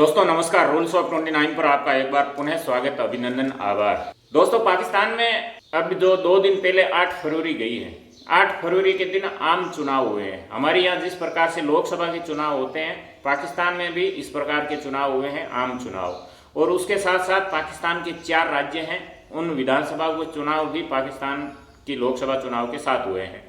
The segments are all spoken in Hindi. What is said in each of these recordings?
दोस्तों नमस्कार। रूल्स ऑफ 29 पर आपका एक बार पुनः स्वागत, अभिनंदन, आभार। दोस्तों पाकिस्तान में अब जो 2 दिन पहले 8 फरवरी गई है, 8 फरवरी के दिन आम चुनाव हुए हैं। हमारे यहाँ जिस प्रकार से लोकसभा के चुनाव होते हैं, पाकिस्तान में भी इस प्रकार के चुनाव हुए हैं, आम चुनाव। और उसके साथ साथ पाकिस्तान के 4 राज्य हैं, उन विधानसभा के चुनाव भी पाकिस्तान की लोकसभा चुनाव के साथ हुए हैं।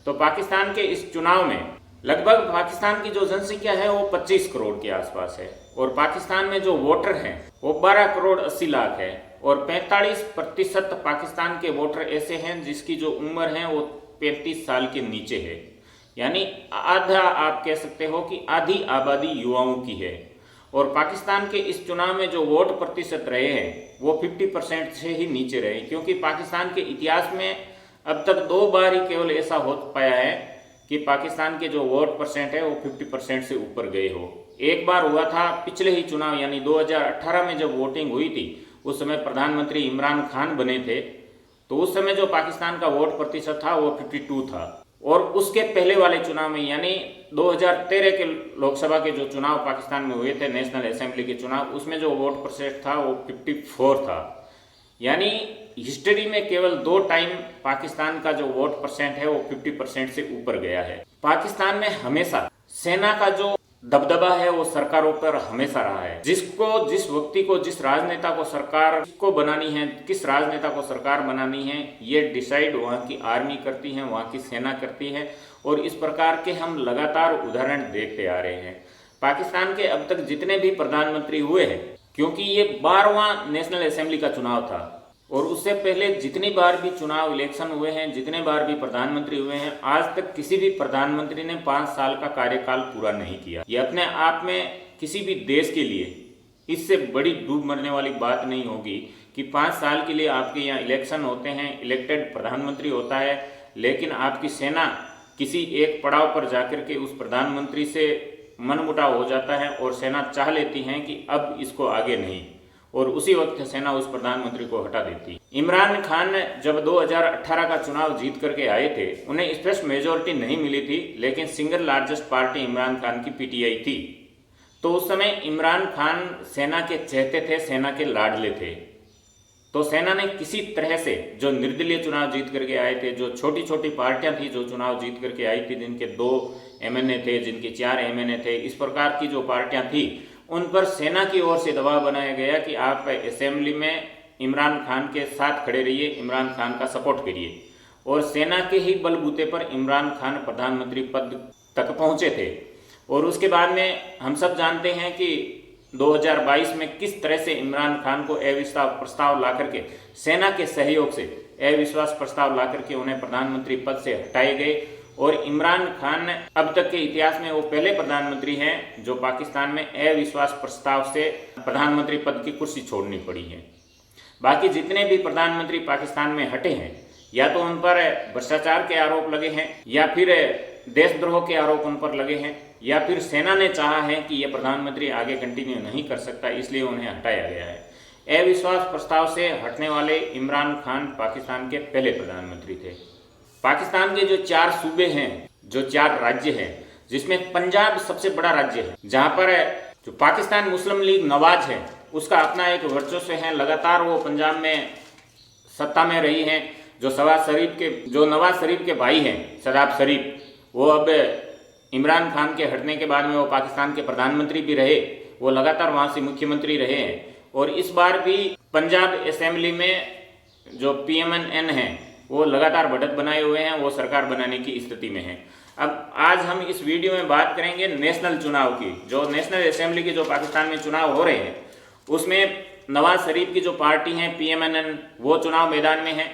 तो पाकिस्तान के इस चुनाव में लगभग पाकिस्तान की जो जनसंख्या है वो 25 करोड़ के आसपास है, और पाकिस्तान में जो वोटर हैं वो 12 करोड़ 80 लाख है, और 45% पाकिस्तान के वोटर ऐसे हैं जिसकी जो उम्र है वो 35 साल के नीचे है। यानी आधा, आप कह सकते हो कि आधी आबादी युवाओं की है। और पाकिस्तान के इस चुनाव में जो वोट प्रतिशत रहे हैं वो 50% से ही नीचे रहे, क्योंकि पाकिस्तान के इतिहास में अब तक 2 बार ही केवल ऐसा हो पाया है कि पाकिस्तान के जो वोट परसेंट है वो 50% से ऊपर गए हो। एक बार हुआ था पिछले ही चुनाव यानी 2018 में जब वोटिंग हुई थी, उस समय प्रधानमंत्री इमरान खान बने थे, तो उस समय जो पाकिस्तान का वोट प्रतिशत था वो 52 था। और उसके पहले वाले चुनाव में यानी 2013 के लोकसभा के जो चुनाव पाकिस्तान में हुए थे, नेशनल असेंबली के चुनाव, उसमें जो वोट परसेंट था वो 54 था। यानी हिस्ट्री में केवल 2 टाइम पाकिस्तान का जो वोट परसेंट है वो 50% से ऊपर गया है। पाकिस्तान में हमेशा सेना का जो दबदबा है वो सरकारों पर हमेशा रहा है। जिसको, जिस व्यक्ति को, जिस राजनेता को सरकार को बनानी है, किस राजनेता को सरकार बनानी है, ये डिसाइड वहाँ की आर्मी करती है, वहाँ की सेना करती है। और इस प्रकार के हम लगातार उदाहरण देखते आ रहे हैं। पाकिस्तान के अब तक जितने भी प्रधानमंत्री हुए हैं, क्योंकि ये 12वां नेशनल असेंबली का चुनाव था, और उससे पहले जितनी बार भी चुनाव इलेक्शन हुए हैं, जितने बार भी प्रधानमंत्री हुए हैं, आज तक किसी भी प्रधानमंत्री ने 5 साल का कार्यकाल पूरा नहीं किया। ये अपने आप में किसी भी देश के लिए इससे बड़ी डूब मरने वाली बात नहीं होगी कि 5 साल के लिए आपके यहाँ इलेक्शन होते हैं, इलेक्टेड प्रधानमंत्री होता है, लेकिन आपकी सेना किसी एक पड़ाव पर जाकर के उस प्रधानमंत्री से मनमुटाव हो जाता है और सेना चाह लेती है कि अब इसको आगे नहीं, और उसी वक्त सेना उस प्रधानमंत्री को हटा देती। इमरान खान जब 2018 का चुनाव जीत करके आए थे, उन्हें स्पष्ट मेजोरिटी नहीं मिली थी, लेकिन single largest party Imran Khan की पीटीआई थी। तो उस समय इमरान खान सेना के चहेते थे, सेना के लाडले थे। तो सेना ने किसी तरह से जो निर्दलीय चुनाव जीत करके आए थे, जो छोटी छोटी पार्टियां थी जो चुनाव जीत करके आई थी, जिनके 2 एमएनए थे, जिनके 4 एमएनए थे, इस प्रकार की जो पार्टियां थी, उन पर सेना की ओर से दबाव बनाया गया कि आप असेंबली में इमरान खान के साथ खड़े रहिए, इमरान खान का सपोर्ट करिए। और सेना के ही बलबूते पर इमरान खान प्रधानमंत्री पद तक पहुंचे थे। और उसके बाद में हम सब जानते हैं कि 2022 में किस तरह से इमरान खान को अविश्वास प्रस्ताव ला करके, सेना के सहयोग से अविश्वास प्रस्ताव ला करके उन्हें प्रधानमंत्री पद से हटाए गए। और इमरान खान अब तक के इतिहास में वो पहले प्रधानमंत्री हैं जो पाकिस्तान में अविश्वास प्रस्ताव से प्रधानमंत्री पद की कुर्सी छोड़नी पड़ी है। बाकी जितने भी प्रधानमंत्री पाकिस्तान में हटे हैं, या तो उन पर भ्रष्टाचार के आरोप लगे हैं, या फिर देशद्रोह के आरोप उन पर लगे हैं, या फिर सेना ने चाहा है कि यह प्रधानमंत्री आगे कंटिन्यू नहीं कर सकता, इसलिए उन्हें हटाया गया है। अविश्वास प्रस्ताव से हटने वाले इमरान खान पाकिस्तान के पहले प्रधानमंत्री थे। पाकिस्तान के जो 4 सूबे हैं, जो 4 राज्य हैं, जिसमें पंजाब सबसे बड़ा राज्य है, जहां पर जो पाकिस्तान मुस्लिम लीग नवाज है उसका अपना एक वर्चस्व है। लगातार वो पंजाब में सत्ता में रही हैं। जो नवाज शरीफ के भाई हैं, शहबाज शरीफ, वो अब इमरान खान के हटने के बाद में वो पाकिस्तान के प्रधानमंत्री भी रहे, वो लगातार वहाँ से मुख्यमंत्री रहे हैं। और इस बार भी पंजाब असेंबली में जो PMNN है वो लगातार बढ़त बनाए हुए हैं, वो सरकार बनाने की स्थिति में है। अब आज हम इस वीडियो में बात करेंगे नेशनल चुनाव की। जो नेशनल असेंबली के जो पाकिस्तान में चुनाव हो रहे हैं, उसमें नवाज शरीफ की जो पार्टी है PMNN, वो चुनाव मैदान में है,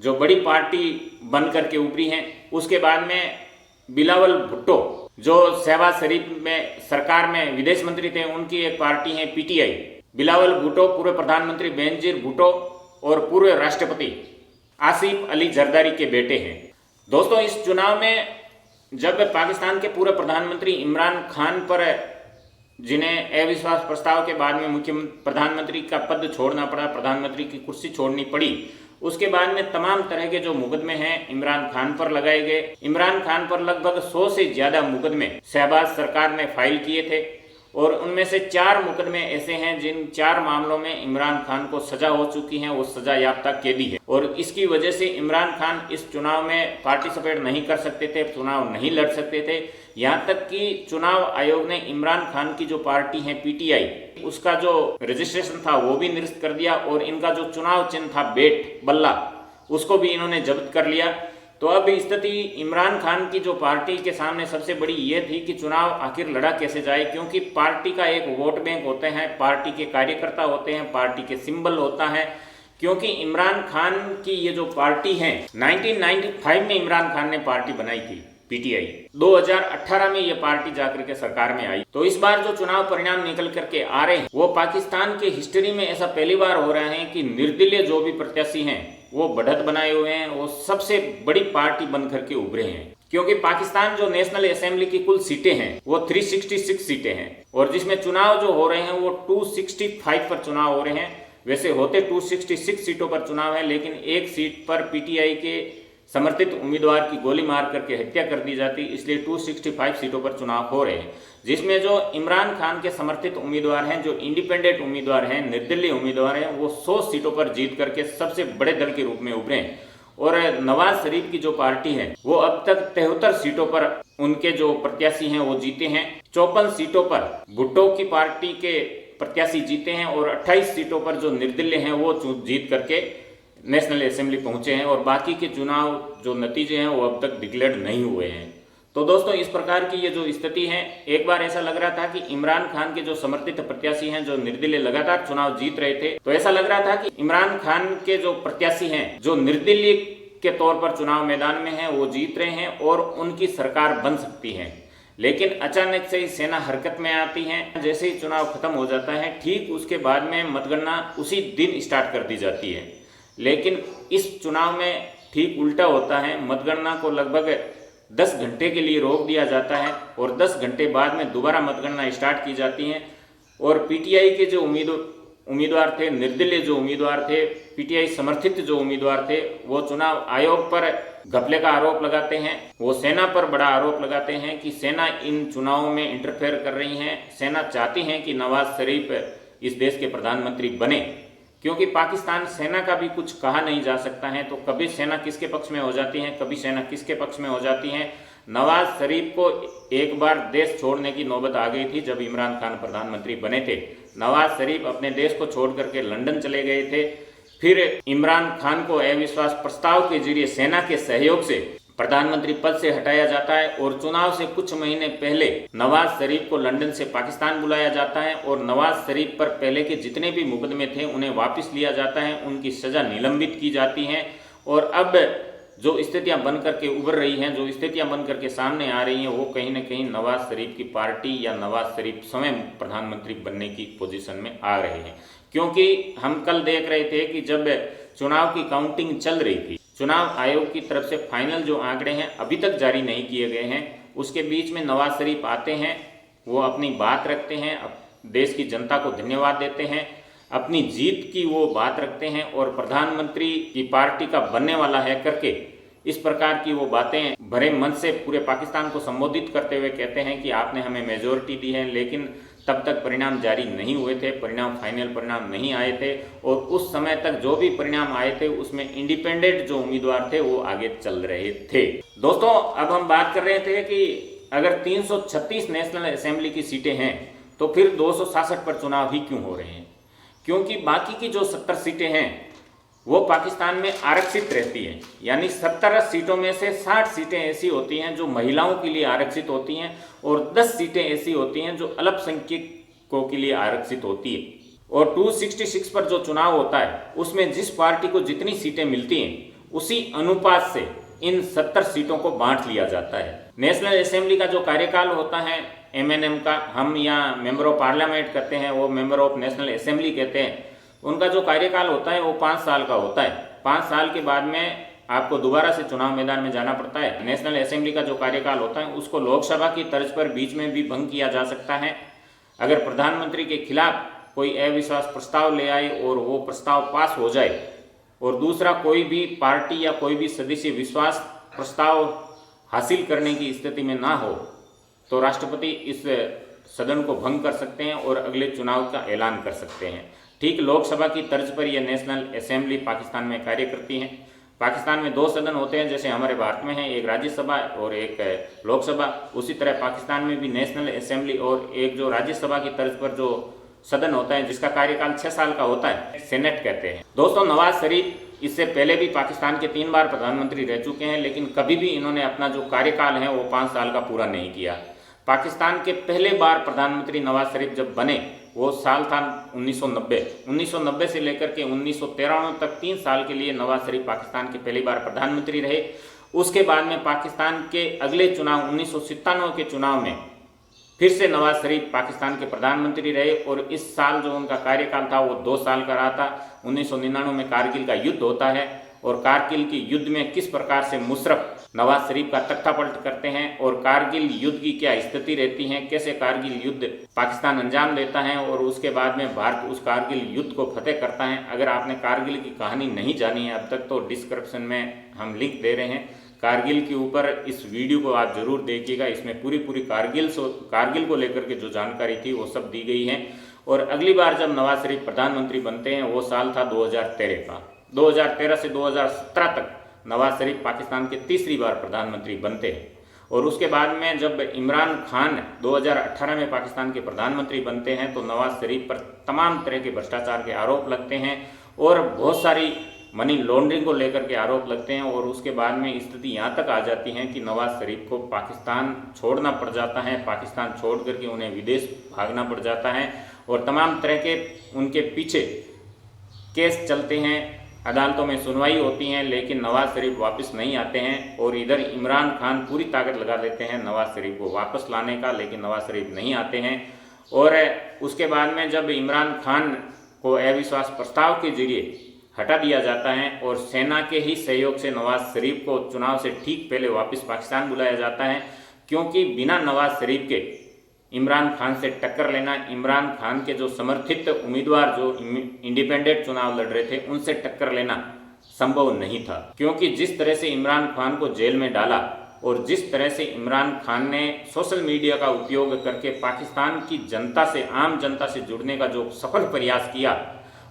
जो बड़ी पार्टी बन करके उभरी है। उसके बाद में बिलावल भुट्टो, जो शहबाज शरीफ में सरकार में विदेश मंत्री थे, उनकी एक पार्टी है PTI। बिलावल भुट्टो पूर्व प्रधानमंत्री बेनजीर भुट्टो और पूर्व राष्ट्रपति आसिफ अली जरदारी के बेटे हैं। दोस्तों इस चुनाव में जब पाकिस्तान के पूर्व प्रधानमंत्री इमरान खान पर, जिन्हें अविश्वास प्रस्ताव के बाद में प्रधानमंत्री का पद छोड़ना पड़ा, प्रधानमंत्री की कुर्सी छोड़नी पड़ी, उसके बाद में तमाम तरह के जो मुकदमे हैं इमरान खान पर लगाए गए। इमरान खान पर लगभग 100 से ज्यादा मुकदमे शहबाज सरकार ने फाइल किए थे। और उनमें से 4 मुकदमे ऐसे हैं जिन 4 मामलों में इमरान खान को सजा हो चुकी है, वो सजा याफ्ता कैदी है। और इसकी वजह से इमरान खान इस चुनाव में पार्टिसिपेट नहीं कर सकते थे, चुनाव नहीं लड़ सकते थे। यहाँ तक कि चुनाव आयोग ने इमरान खान की जो पार्टी है पीटीआई, उसका जो रजिस्ट्रेशन था वो भी निरस्त कर दिया और इनका जो चुनाव चिन्ह था बेट बल्ला, उसको भी इन्होंने जब्त कर लिया। तो अब स्थिति इमरान खान की जो पार्टी के सामने सबसे बड़ी ये थी कि चुनाव आखिर लड़ा कैसे जाए, क्योंकि पार्टी का एक वोट बैंक होते हैं, पार्टी के कार्यकर्ता होते हैं, पार्टी के सिंबल होता है। क्योंकि इमरान खान की ये जो पार्टी है 1995 में इमरान खान ने पार्टी बनाई थी पीटीआई, 2018 में ये पार्टी जाकर के सरकार में आई। तो इस बार जो चुनाव परिणाम निकल करके आ रहे हैं वो पाकिस्तान के हिस्ट्री में ऐसा पहली बार हो रहा है कि निर्दलीय जो भी प्रत्याशी हैं वो बढ़त बनाए हुए हैं, वो सबसे बड़ी पार्टी बन करके उभरे हैं। क्योंकि पाकिस्तान जो नेशनल असेंबली की कुल सीटें हैं वो 366 सीटें हैं और जिसमें चुनाव जो हो रहे हैं वो 265 पर चुनाव हो रहे हैं। वैसे होते 266 सीटों पर चुनाव है, लेकिन एक सीट पर पीटीआई के समर्थित उम्मीदवार की गोली मार करके हत्या कर दी जाती, इसलिए 265 सीटों पर चुनाव हो रहे हैं। जिसमें जो इमरान खान के समर्थित उम्मीदवार हैं, जो इंडिपेंडेंट उम्मीदवार हैं, निर्दलीय उम्मीदवार हैं, वो 100 सीटों पर जीत करके सबसे बड़े दल के रूप में उभरे हैं। और नवाज शरीफ की जो पार्टी है वो अब तक 73 सीटों पर उनके जो प्रत्याशी हैं वो जीते हैं। 54 सीटों पर भुट्टो की पार्टी के प्रत्याशी जीते हैं और 28 सीटों पर जो निर्दलीय हैं वो जीत करके नेशनल असेंबली पहुंचे हैं और बाकी के चुनाव जो नतीजे हैं वो अब तक डिक्लेयर नहीं हुए हैं। तो दोस्तों इस प्रकार की ये जो स्थिति है, एक बार ऐसा लग रहा था कि इमरान खान के जो समर्थित प्रत्याशी हैं, जो निर्दलीय लगातार चुनाव जीत रहे थे, तो ऐसा लग रहा था कि इमरान खान के जो प्रत्याशी हैं, जो निर्दलीय के तौर पर चुनाव मैदान में हैं, वो जीत रहे हैं और उनकी सरकार बन सकती है। लेकिन अचानक से ही सेना हरकत में आती है। जैसे ही चुनाव खत्म हो जाता है, ठीक उसके बाद में मतगणना उसी दिन स्टार्ट कर दी जाती है। लेकिन इस चुनाव में ठीक उल्टा होता है, मतगणना को लगभग 10 घंटे के लिए रोक दिया जाता है और 10 घंटे बाद में दोबारा मतगणना स्टार्ट की जाती है। और पीटीआई के जो उम्मीदवार थे, निर्दलीय जो उम्मीदवार थे, पीटीआई समर्थित जो उम्मीदवार थे, वो चुनाव आयोग पर घपले का आरोप लगाते हैं, वो सेना पर बड़ा आरोप लगाते हैं कि सेना इन चुनावों में इंटरफेयर कर रही है। सेना चाहती है कि नवाज शरीफ इस देश के प्रधानमंत्री बने, क्योंकि पाकिस्तान सेना का भी कुछ कहा नहीं जा सकता है। तो कभी सेना किसके पक्ष में हो जाती है, कभी सेना किसके पक्ष में हो जाती है। नवाज शरीफ को एक बार देश छोड़ने की नौबत आ गई थी जब इमरान खान प्रधानमंत्री बने थे। नवाज शरीफ अपने देश को छोड़ करके लंदन चले गए थे। फिर इमरान खान को अविश्वास प्रस्ताव के जरिए सेना के सहयोग से प्रधानमंत्री पद से हटाया जाता है और चुनाव से कुछ महीने पहले नवाज शरीफ को लंदन से पाकिस्तान बुलाया जाता है और नवाज शरीफ पर पहले के जितने भी मुकदमे थे उन्हें वापस लिया जाता है, उनकी सजा निलंबित की जाती है। और अब जो स्थितियां बन करके उभर रही हैं, जो स्थितियां बन करके सामने आ रही हैं, वो कहीं ना कहीं नवाज शरीफ की पार्टी या नवाज शरीफ स्वयं प्रधानमंत्री बनने की पोजीशन में आ रहे हैं। क्योंकि हम कल देख रहे थे कि जब चुनाव की काउंटिंग चल रही थी, चुनाव आयोग की तरफ से फाइनल जो आंकड़े हैं अभी तक जारी नहीं किए गए हैं, उसके बीच में नवाज शरीफ आते हैं, वो अपनी बात रखते हैं, देश की जनता को धन्यवाद देते हैं, अपनी जीत की वो बात रखते हैं और प्रधानमंत्री की पार्टी का बनने वाला है करके इस प्रकार की वो बातें भरे मन से पूरे पाकिस्तान को संबोधित करते हुए कहते हैं कि आपने हमें मेजोरिटी दी है। लेकिन तब तक परिणाम जारी नहीं हुए थे, परिणाम फाइनल परिणाम नहीं आए थे और उस समय तक जो भी परिणाम आए थे उसमें इंडिपेंडेंट जो उम्मीदवार थे वो आगे चल रहे थे। दोस्तों अब हम बात कर रहे थे कि अगर 336 नेशनल असेंबली की सीटें हैं तो फिर 266 पर चुनाव ही क्यों हो रहे हैं, क्योंकि बाकी की जो 70 सीटें हैं वो पाकिस्तान में आरक्षित रहती हैं। यानी 70 सीटों में से 60 सीटें ऐसी होती हैं जो महिलाओं के लिए आरक्षित होती हैं और 10 सीटें ऐसी होती हैं जो अल्पसंख्यकों के लिए आरक्षित होती है। और 266 पर जो चुनाव होता है उसमें जिस पार्टी को जितनी सीटें मिलती हैं उसी अनुपात से इन 70 सीटों को बांट लिया जाता है। नेशनल असेंबली का जो कार्यकाल होता है MNM का, हम यहाँ मेंबर ऑफ पार्लियामेंट कहते हैं, वो मेंबर ऑफ नेशनल असेंबली कहते हैं, उनका जो कार्यकाल होता है वो 5 साल का होता है। 5 साल के बाद में आपको दोबारा से चुनाव मैदान में जाना पड़ता है। नेशनल असेंबली का जो कार्यकाल होता है उसको लोकसभा की तर्ज पर बीच में भी भंग किया जा सकता है। अगर प्रधानमंत्री के खिलाफ कोई अविश्वास प्रस्ताव ले आए और वो प्रस्ताव पास हो जाए और दूसरा कोई भी पार्टी या कोई भी सदस्य विश्वास प्रस्ताव हासिल करने की स्थिति में ना हो तो राष्ट्रपति इस सदन को भंग कर सकते हैं और अगले चुनाव का ऐलान कर सकते हैं। ठीक लोकसभा की तर्ज पर यह नेशनल असेंबली पाकिस्तान में कार्य करती है। पाकिस्तान में 2 सदन होते हैं, जैसे हमारे भारत में है, एक राज्यसभा और एक लोकसभा। उसी तरह पाकिस्तान में भी नेशनल असेंबली और एक जो राज्यसभा की तर्ज पर जो सदन होता है जिसका कार्यकाल 6 साल का होता है, सेनेट कहते हैं। दोस्तों, नवाज शरीफ इससे पहले भी पाकिस्तान के 3 बार प्रधानमंत्री रह चुके हैं, लेकिन कभी भी इन्होंने अपना जो कार्यकाल है वो 5 साल का पूरा नहीं किया। पाकिस्तान के पहले बार प्रधानमंत्री नवाज शरीफ जब बने वो साल था 1990 से लेकर के 1993 तक 3 साल के लिए नवाज शरीफ पाकिस्तान के पहली बार प्रधानमंत्री रहे। उसके बाद में पाकिस्तान के अगले चुनाव 1997 के चुनाव में फिर से नवाज शरीफ पाकिस्तान के प्रधानमंत्री रहे और इस साल जो उनका कार्यकाल था वो 2 साल का रहा था। 1999 में कारगिल का युद्ध होता है और कारगिल के युद्ध में किस प्रकार से मुशर्रफ नवाज शरीफ का तख्तापलट करते हैं और कारगिल युद्ध की क्या स्थिति रहती है, कैसे कारगिल युद्ध पाकिस्तान अंजाम देता है और उसके बाद में भारत उस कारगिल युद्ध को फतेह करता है। अगर आपने कारगिल की कहानी नहीं जानी है अब तक तो डिस्क्रिप्शन में हम लिंक दे रहे हैं कारगिल के ऊपर, इस वीडियो को आप जरूर देखिएगा। इसमें पूरी कारगिल को लेकर के जो जानकारी थी वो सब दी गई है। और अगली बार जब नवाज शरीफ प्रधानमंत्री बनते हैं वो साल था 2013 का। 2013 से 2017 तक नवाज शरीफ पाकिस्तान के 3री बार प्रधानमंत्री बनते हैं। और उसके बाद में जब इमरान खान 2018 में पाकिस्तान के प्रधानमंत्री बनते हैं तो नवाज शरीफ पर तमाम तरह के भ्रष्टाचार के आरोप लगते हैं और बहुत सारी मनी लॉन्ड्रिंग को लेकर के आरोप लगते हैं। और उसके बाद में स्थिति यहाँ तक आ जाती है कि नवाज शरीफ को पाकिस्तान छोड़ना पड़ जाता है, पाकिस्तान छोड़ करके उन्हें विदेश भागना पड़ जाता है और तमाम तरह के उनके पीछे केस चलते हैं, अदालतों में सुनवाई होती है, लेकिन नवाज शरीफ वापस नहीं आते हैं। और इधर इमरान खान पूरी ताकत लगा देते हैं नवाज शरीफ को वापस लाने का, लेकिन नवाज शरीफ नहीं आते हैं। और उसके बाद में जब इमरान खान को अविश्वास प्रस्ताव के जरिए हटा दिया जाता है और सेना के ही सहयोग से नवाज शरीफ को चुनाव से ठीक पहले वापस पाकिस्तान बुलाया जाता है, क्योंकि बिना नवाज शरीफ के इमरान खान से टक्कर लेना, इमरान खान के जो समर्थित उम्मीदवार जो इंडिपेंडेंट चुनाव लड़ रहे थे उनसे टक्कर लेना संभव नहीं था। क्योंकि जिस तरह से इमरान खान को जेल में डाला और जिस तरह से इमरान खान ने सोशल मीडिया का उपयोग करके पाकिस्तान की जनता से, आम जनता से जुड़ने का जो सफल प्रयास किया,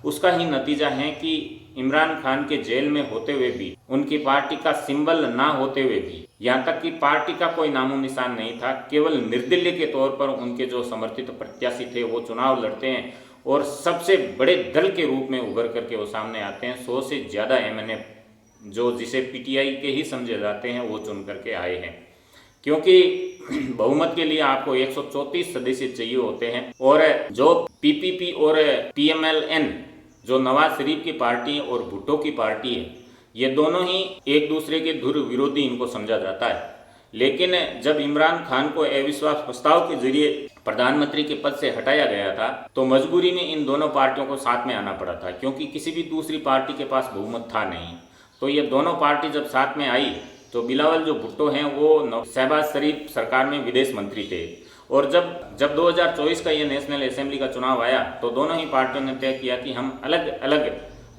उसका ही नतीजा है कि इमरान खान के जेल में होते हुए भी, उनकी पार्टी का सिंबल ना होते हुए भी, यहाँ तक कि पार्टी का कोई नामो निशान नहीं था, केवल निर्दलीय के तौर पर उनके जो समर्थित प्रत्याशी थे वो चुनाव लड़ते हैं और सबसे बड़े दल के रूप में उभर करके वो सामने आते हैं। 100 से ज़्यादा MNA जो जिसे PTI के ही समझे जाते हैं वो चुन करके आए हैं, क्योंकि बहुमत के लिए आपको 134 सदस्य चाहिए होते हैं। और जो PPP और PMLN जो नवाज शरीफ की पार्टी है और भुट्टो की पार्टी है, ये दोनों ही एक दूसरे के धुर विरोधी इनको समझा जाता है। लेकिन जब इमरान खान को अविश्वास प्रस्ताव के जरिए प्रधानमंत्री के पद से हटाया गया था तो मजबूरी में इन दोनों पार्टियों को साथ में आना पड़ा था, क्योंकि किसी भी दूसरी पार्टी के पास बहुमत था नहीं। तो ये दोनों पार्टी जब साथ में आई तो बिलावल जो भुट्टो हैं वो शहबाज शरीफ सरकार में विदेश मंत्री थे। और जब 2024 का ये नेशनल असेंबली का चुनाव आया तो दोनों ही पार्टियों ने तय किया कि हम अलग अलग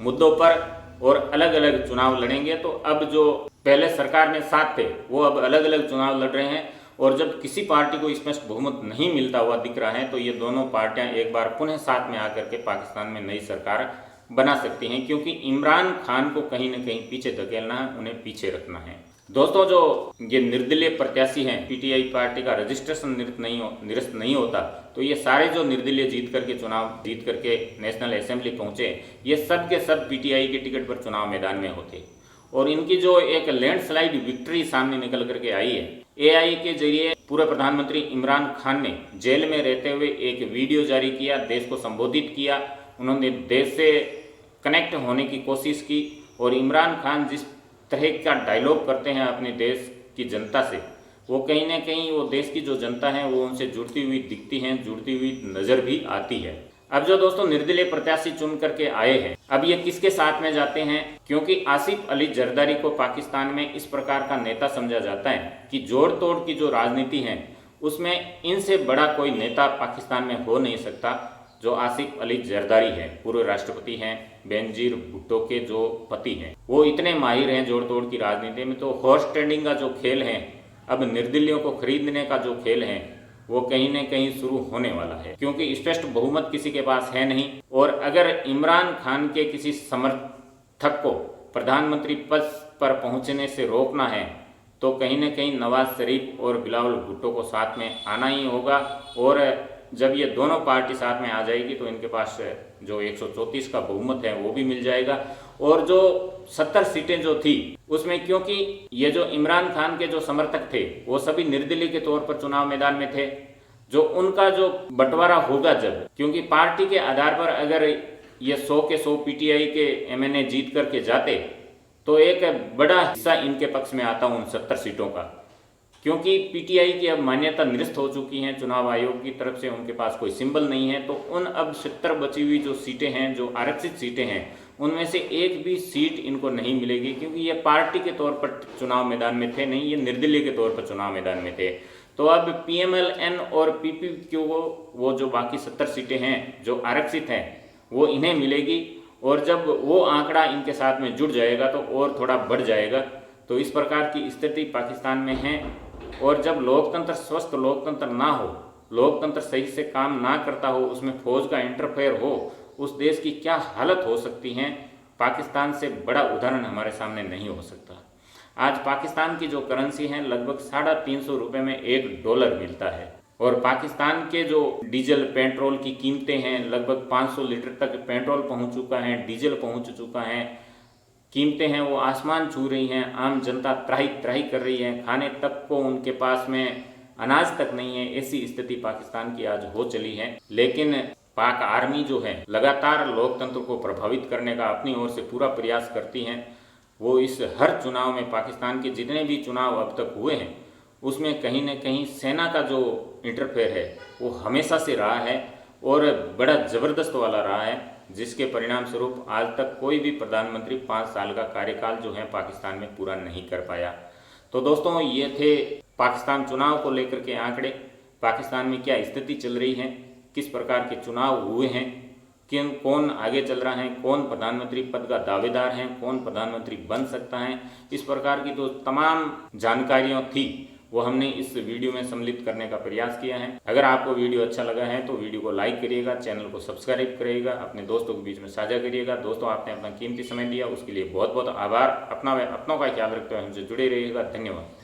मुद्दों पर और अलग अलग चुनाव लड़ेंगे। तो अब जो पहले सरकार में साथ थे वो अब अलग अलग चुनाव लड़ रहे हैं। और जब किसी पार्टी को स्पष्ट बहुमत नहीं मिलता हुआ दिख रहा है तो ये दोनों पार्टियां एक बार पुनः साथ में आकर के पाकिस्तान में नई सरकार बना सकती हैं, क्योंकि इमरान खान को कहीं न कहीं पीछे धकेलना है, उन्हें पीछे रखना है। दोस्तों, जो ये निर्दलीय प्रत्याशी हैं, PTI पार्टी का रजिस्ट्रेशन निरस्त नहीं होता, तो ये सारे जो निर्दलीय चुनाव जीत करके नेशनल असेंबली पहुंचे, ये सब के सब PTI के टिकट पर चुनाव मैदान में होते। और इनकी जो एक लैंडस्लाइड विक्ट्री सामने निकल करके आई है, AI के जरिए पूर्व प्रधानमंत्री इमरान खान ने जेल में रहते हुए एक वीडियो जारी किया, देश को संबोधित किया, उन्होंने देश से कनेक्ट होने की कोशिश की। और इमरान खान जिस तरह का डायलॉग करते हैं अपने देश की जनता से, वो कहीं ना कहीं वो देश की जो जनता है वो उनसे जुड़ती हुई दिखती हैं, जुड़ती हुई नज़र भी आती है। अब जो दोस्तों निर्दलीय प्रत्याशी चुन करके आए हैं, अब ये किसके साथ में जाते हैं, क्योंकि आसिफ अली जरदारी को पाकिस्तान में इस प्रकार का नेता समझा जाता है कि जोड़ तोड़ की जो राजनीति है उसमें इनसे बड़ा कोई नेता पाकिस्तान में हो नहीं सकता जो आसिफ अली जरदारी है। पूर्व राष्ट्रपति हैं, बेनजीर भुट्टो के जो पति हैं, वो इतने माहिर हैं जोड़ तोड़ की राजनीति में। तो हॉर्स ट्रेडिंग का जो खेल है, अब निर्दलियों को खरीदने का जो खेल है, वो कहीं न कहीं शुरू होने वाला है, क्योंकि स्पष्ट बहुमत किसी के पास है नहीं। और अगर इमरान खान के किसी समर्थक को प्रधानमंत्री पद पर पहुंचने से रोकना है तो कहीं न कहीं नवाज शरीफ और बिलावल भुट्टो को साथ में आना ही होगा। और जब ये दोनों पार्टी साथ में आ जाएगी तो इनके पास जो 134 का बहुमत है वो भी मिल जाएगा। और जो 70 सीटें जो थी उसमें, क्योंकि ये जो इमरान खान के जो समर्थक थे वो सभी निर्दलीय के तौर पर चुनाव मैदान में थे, जो उनका जो बंटवारा होगा जब, क्योंकि पार्टी के आधार पर अगर ये 100 के 100 पीटीआई के एमएनए जीत करके जाते तो एक बड़ा हिस्सा इनके पक्ष में आता उन 70 सीटों का, क्योंकि पीटीआई की अब मान्यता निरस्त हो चुकी हैं चुनाव आयोग की तरफ से, उनके पास कोई सिंबल नहीं है। तो उन अब 70 बची हुई जो सीटें हैं, जो आरक्षित सीटें हैं, उनमें से एक भी सीट इनको नहीं मिलेगी, क्योंकि ये पार्टी के तौर पर चुनाव मैदान में थे नहीं, ये निर्दलीय के तौर पर चुनाव मैदान में थे। तो अब पीएमएलएन और पीपीक्यू को वो जो बाकी 70 सीटें हैं जो आरक्षित हैं वो इन्हें मिलेगी। और जब वो आंकड़ा इनके साथ में जुड़ जाएगा तो और थोड़ा बढ़ जाएगा। तो इस प्रकार की स्थिति पाकिस्तान में है। और जब लोकतंत्र स्वस्थ लोकतंत्र ना हो, लोकतंत्र सही से काम ना करता हो, उसमें फौज का इंटरफेयर हो, उस देश की क्या हालत हो सकती है, पाकिस्तान से बड़ा उदाहरण हमारे सामने नहीं हो सकता। आज पाकिस्तान की जो करेंसी है लगभग 350 रुपये में $1 मिलता है। और पाकिस्तान के जो डीजल पेट्रोल की कीमतें हैं लगभग 500 लीटर तक पेट्रोल पहुंच चुका है, डीजल पहुंच चुका है, कीमतें हैं वो आसमान छू रही हैं। आम जनता त्राही त्राही कर रही है, खाने तक को उनके पास में अनाज तक नहीं है। ऐसी स्थिति पाकिस्तान की आज हो चली है। लेकिन पाक आर्मी जो है लगातार लोकतंत्र को प्रभावित करने का अपनी ओर से पूरा प्रयास करती है। वो इस हर चुनाव में, पाकिस्तान के जितने भी चुनाव अब तक हुए हैं उसमें कहीं न कहीं सेना का जो इंटरफेयर है वो हमेशा से रहा है और बड़ा ज़बरदस्त वाला रहा है, जिसके परिणाम स्वरूप आज तक कोई भी प्रधानमंत्री 5 साल का कार्यकाल जो है पाकिस्तान में पूरा नहीं कर पाया। तो दोस्तों, ये थे पाकिस्तान चुनाव को लेकर के आंकड़े। पाकिस्तान में क्या स्थिति चल रही है, किस प्रकार के चुनाव हुए हैं, कौन आगे चल रहा है, कौन प्रधानमंत्री पद का दावेदार है, कौन प्रधानमंत्री बन सकता है, इस प्रकार की जो तमाम जानकारियाँ थी वो हमने इस वीडियो में सम्मिलित करने का प्रयास किया है। अगर आपको वीडियो अच्छा लगा है तो वीडियो को लाइक करिएगा, चैनल को सब्सक्राइब करिएगा, अपने दोस्तों के बीच में साझा करिएगा। दोस्तों, आपने अपना कीमती समय दिया उसके लिए बहुत बहुत आभार। अपनों का ख्याल रखते हुए हमसे जुड़े रहिएगा। धन्यवाद।